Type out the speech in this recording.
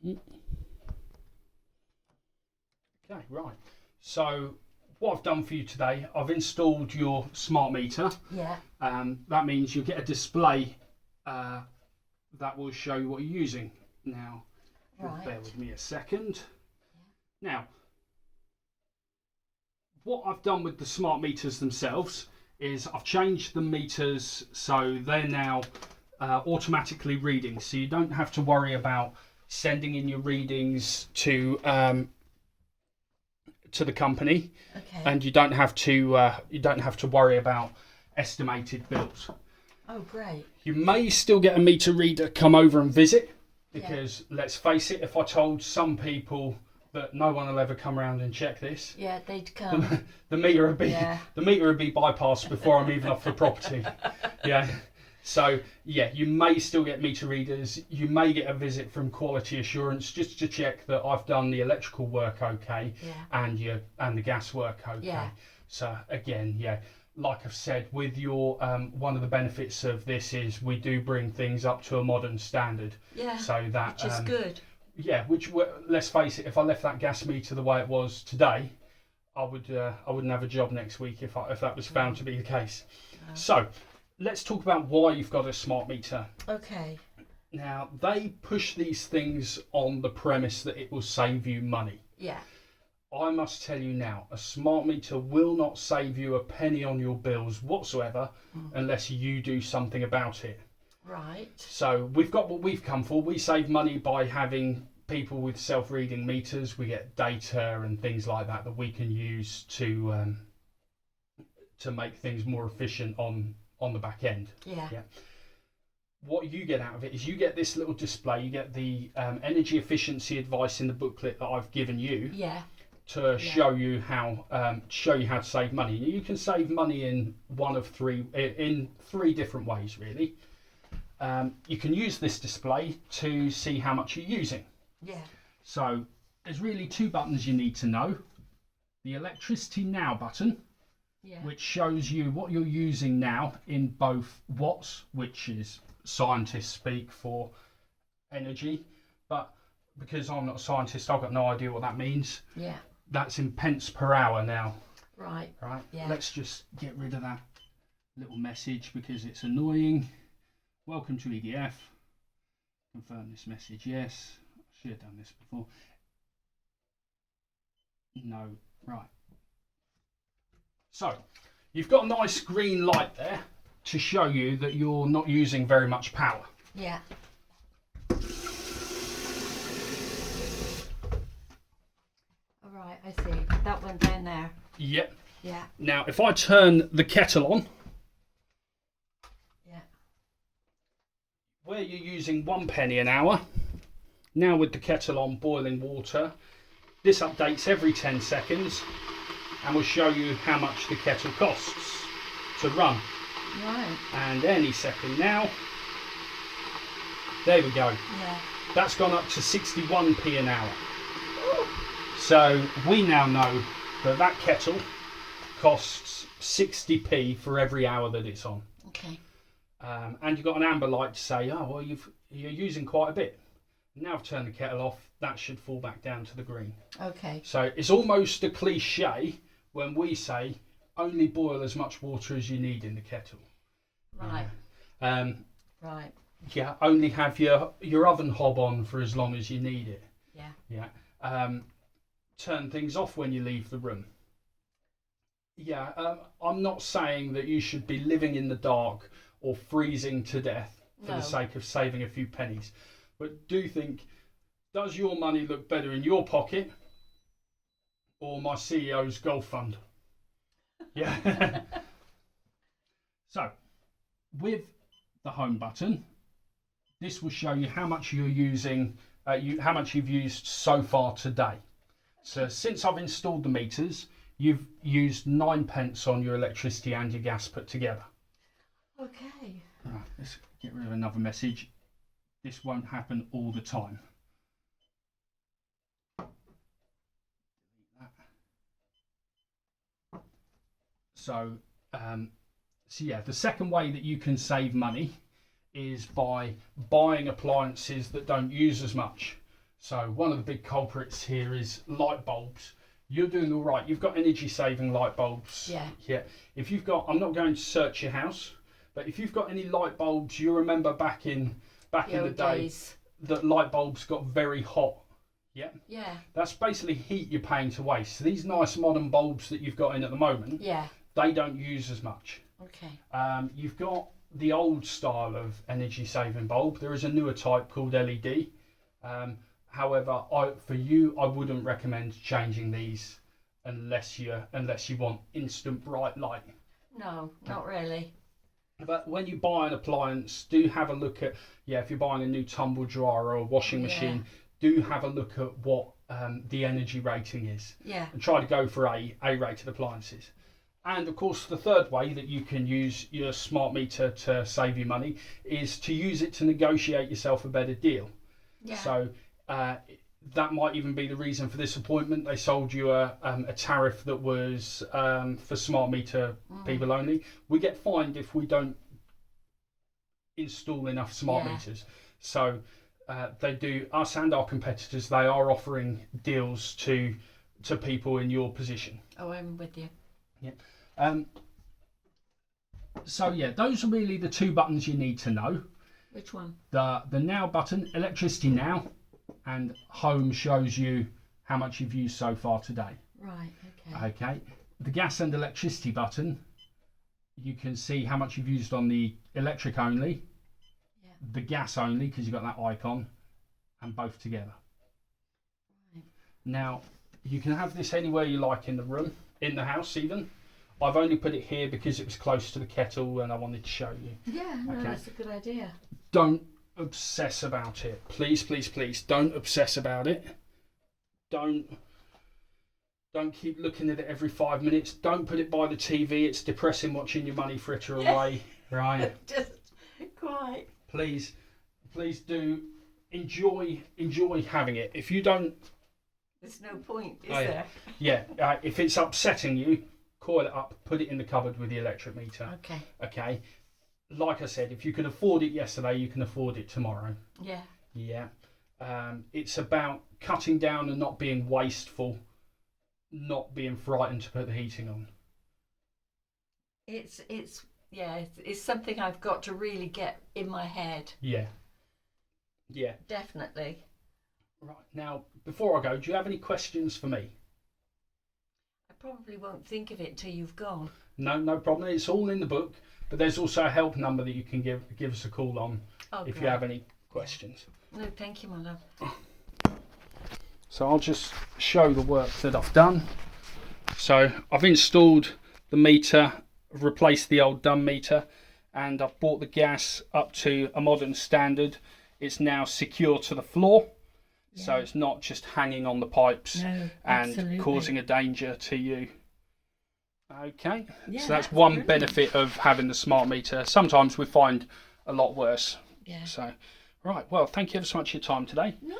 Okay, right. So what I've done for you today, I've installed your smart meter. Yeah. That means you'll get a display that will show you what you're using. Now, Right. bear with me a second. Now, what I've done with the smart meters themselves is I've changed the meters so they're now automatically reading, so you don't have to worry about sending in your readings to the company, Okay. and you don't have to worry about estimated bills. Oh, great. You may still get a meter reader come over and visit, because let's face it, if I told some people that no one will ever come around and check this, Yeah, they'd come. the meter would be Yeah. the meter would be bypassed before I'm even off the property. Yeah. So yeah, you may still get meter readers. You may get a visit from quality assurance just to check that I've done the electrical work okay, Yeah. and the gas work okay. Yeah. So again, yeah, like I've said, with your one of the benefits of this is we do bring things up to a modern standard. Yeah. So that Which is good. yeah, let's face it, if I left that gas meter the way it was today, I wouldn't have a job next week if that was found to be the case. So let's talk about why you've got a smart meter. Okay. Now, they push these things on the premise that it will save you money. Yeah. I must tell you now, a smart meter will not save you a penny on your bills whatsoever unless you do something about it. Right. So we've got what we've come for. We save money by having people with self-reading meters. We get data and things like that we can use to make things more efficient on the back end. Yeah. What you get out of it is you get this little display. You get the energy efficiency advice in the booklet that I've given you. Yeah. To show you how to save money. You can save money in three different ways, really. You can use this display to see how much you're using. Yeah. So there's really two buttons you need to know. The electricity now button, which shows you what you're using now in both watts, which is scientists speak for energy, but because I'm not a scientist, I've got no idea what that means. Yeah. That's in pence per hour now. Right. Right. Yeah. Let's just get rid of that little message because it's annoying. Welcome to EDF. Confirm this message. Yes. I should have done this before. No. Right. So you've got a nice green light there to show you that you're not using very much power. Yeah. All right, I see. That one down there. Yep. Yeah. Now, if I turn the kettle on, where you're using 1 penny an hour, now with the kettle on boiling water, this updates every 10 seconds and will show you how much the kettle costs to run. Right. And any second now, there we go. Yeah. That's gone up to 61p an hour. So we now know that that kettle costs 60p for every hour that it's on. Okay. And you've got an amber light to say, oh, well, you're using quite a bit. Now I've turned the kettle off, that should fall back down to the green. Okay. So it's almost a cliche when we say only boil as much water as you need in the kettle. Right. Right. Yeah, only have your oven hob on for as long as you need it. Yeah. Yeah. Turn things off when you leave the room. Yeah, I'm not saying that you should be living in the dark or freezing to death for the sake of saving a few pennies. But do think, does your money look better in your pocket or my CEO's golf fund? Yeah. So, with the home button, this will show you how much you're using, how much you've used so far today. So since I've installed the meters, you've used 9 pence on your electricity and your gas put together. Okay. Right, let's get rid of another message. This won't happen all the time. So yeah, the second way that you can save money is by buying appliances that don't use as much. So one of the big culprits here is light bulbs. You're doing all right. You've got energy saving light bulbs. Yeah. Yeah. If you've got, I'm not going to search your house, but if you've got any light bulbs, you remember back in the old day days. that light bulbs got very hot. Yeah. Yeah. That's basically heat you're paying to waste. So these nice modern bulbs that you've got in at the moment, Yeah. they don't use as much. Okay. You've got the old style of energy saving bulb. There is a newer type called LED. However, for you, I wouldn't recommend changing these unless you want instant bright light. No, not really. But when you buy an appliance, do have a look at, if you're buying a new tumble dryer or a washing machine, do have a look at what the energy rating is. Yeah. And try to go for A-rated appliances. And of course, the third way that you can use your smart meter to save you money is to use it to negotiate yourself a better deal. Yeah. So that might even be the reason for this appointment. They sold you a tariff that was for smart meter people only. We get fined if we don't install enough smart meters. So they do, us and our competitors, they are offering deals to people in your position. Oh, I'm with you. Yeah. So those are really the two buttons you need to know. Which one? The now button, electricity now, and home shows you how much you've used so far today. Right, okay. Okay. The gas and electricity button, you can see how much you've used on the electric only, the gas only, because you've got that icon, and both together. Right. Now, you can have this anywhere you like in the room, in the house even. I've only put it here because it was close to the kettle and I wanted to show you. Yeah, no, that's a good idea. Don't obsess about it. Please, please, please, don't obsess about it. Don't keep looking at it every 5 minutes. Don't put it by the TV. It's depressing watching your money fritter away. Right? Just quite. Please do enjoy having it. If you don't, there's no point, is there? Yeah. If it's upsetting you, coil it up, put it in the cupboard with the electric meter. Okay. Okay. Like I said, if you could afford it yesterday, you can afford it tomorrow. Yeah. Yeah. It's about cutting down and not being wasteful, not being frightened to put the heating on. It's something I've got to really get in my head. Yeah. Yeah. Definitely. Right. Now, before I go, do you have any questions for me? I probably won't think of it till you've gone. No problem. It's all in the book, but there's also a help number that you can give us a call on if you have any questions. No, thank you, my love. So I'll just show the work that I've done. So I've installed the meter, replaced the old dumb meter, and I've brought the gas up to a modern standard. It's now secure to the floor. So it's not just hanging on the pipes and causing a danger to you. Okay, so that's one brilliant benefit of having the smart meter. Sometimes we find a lot worse. Yeah. So, right, well, thank you ever so much for your time today. No.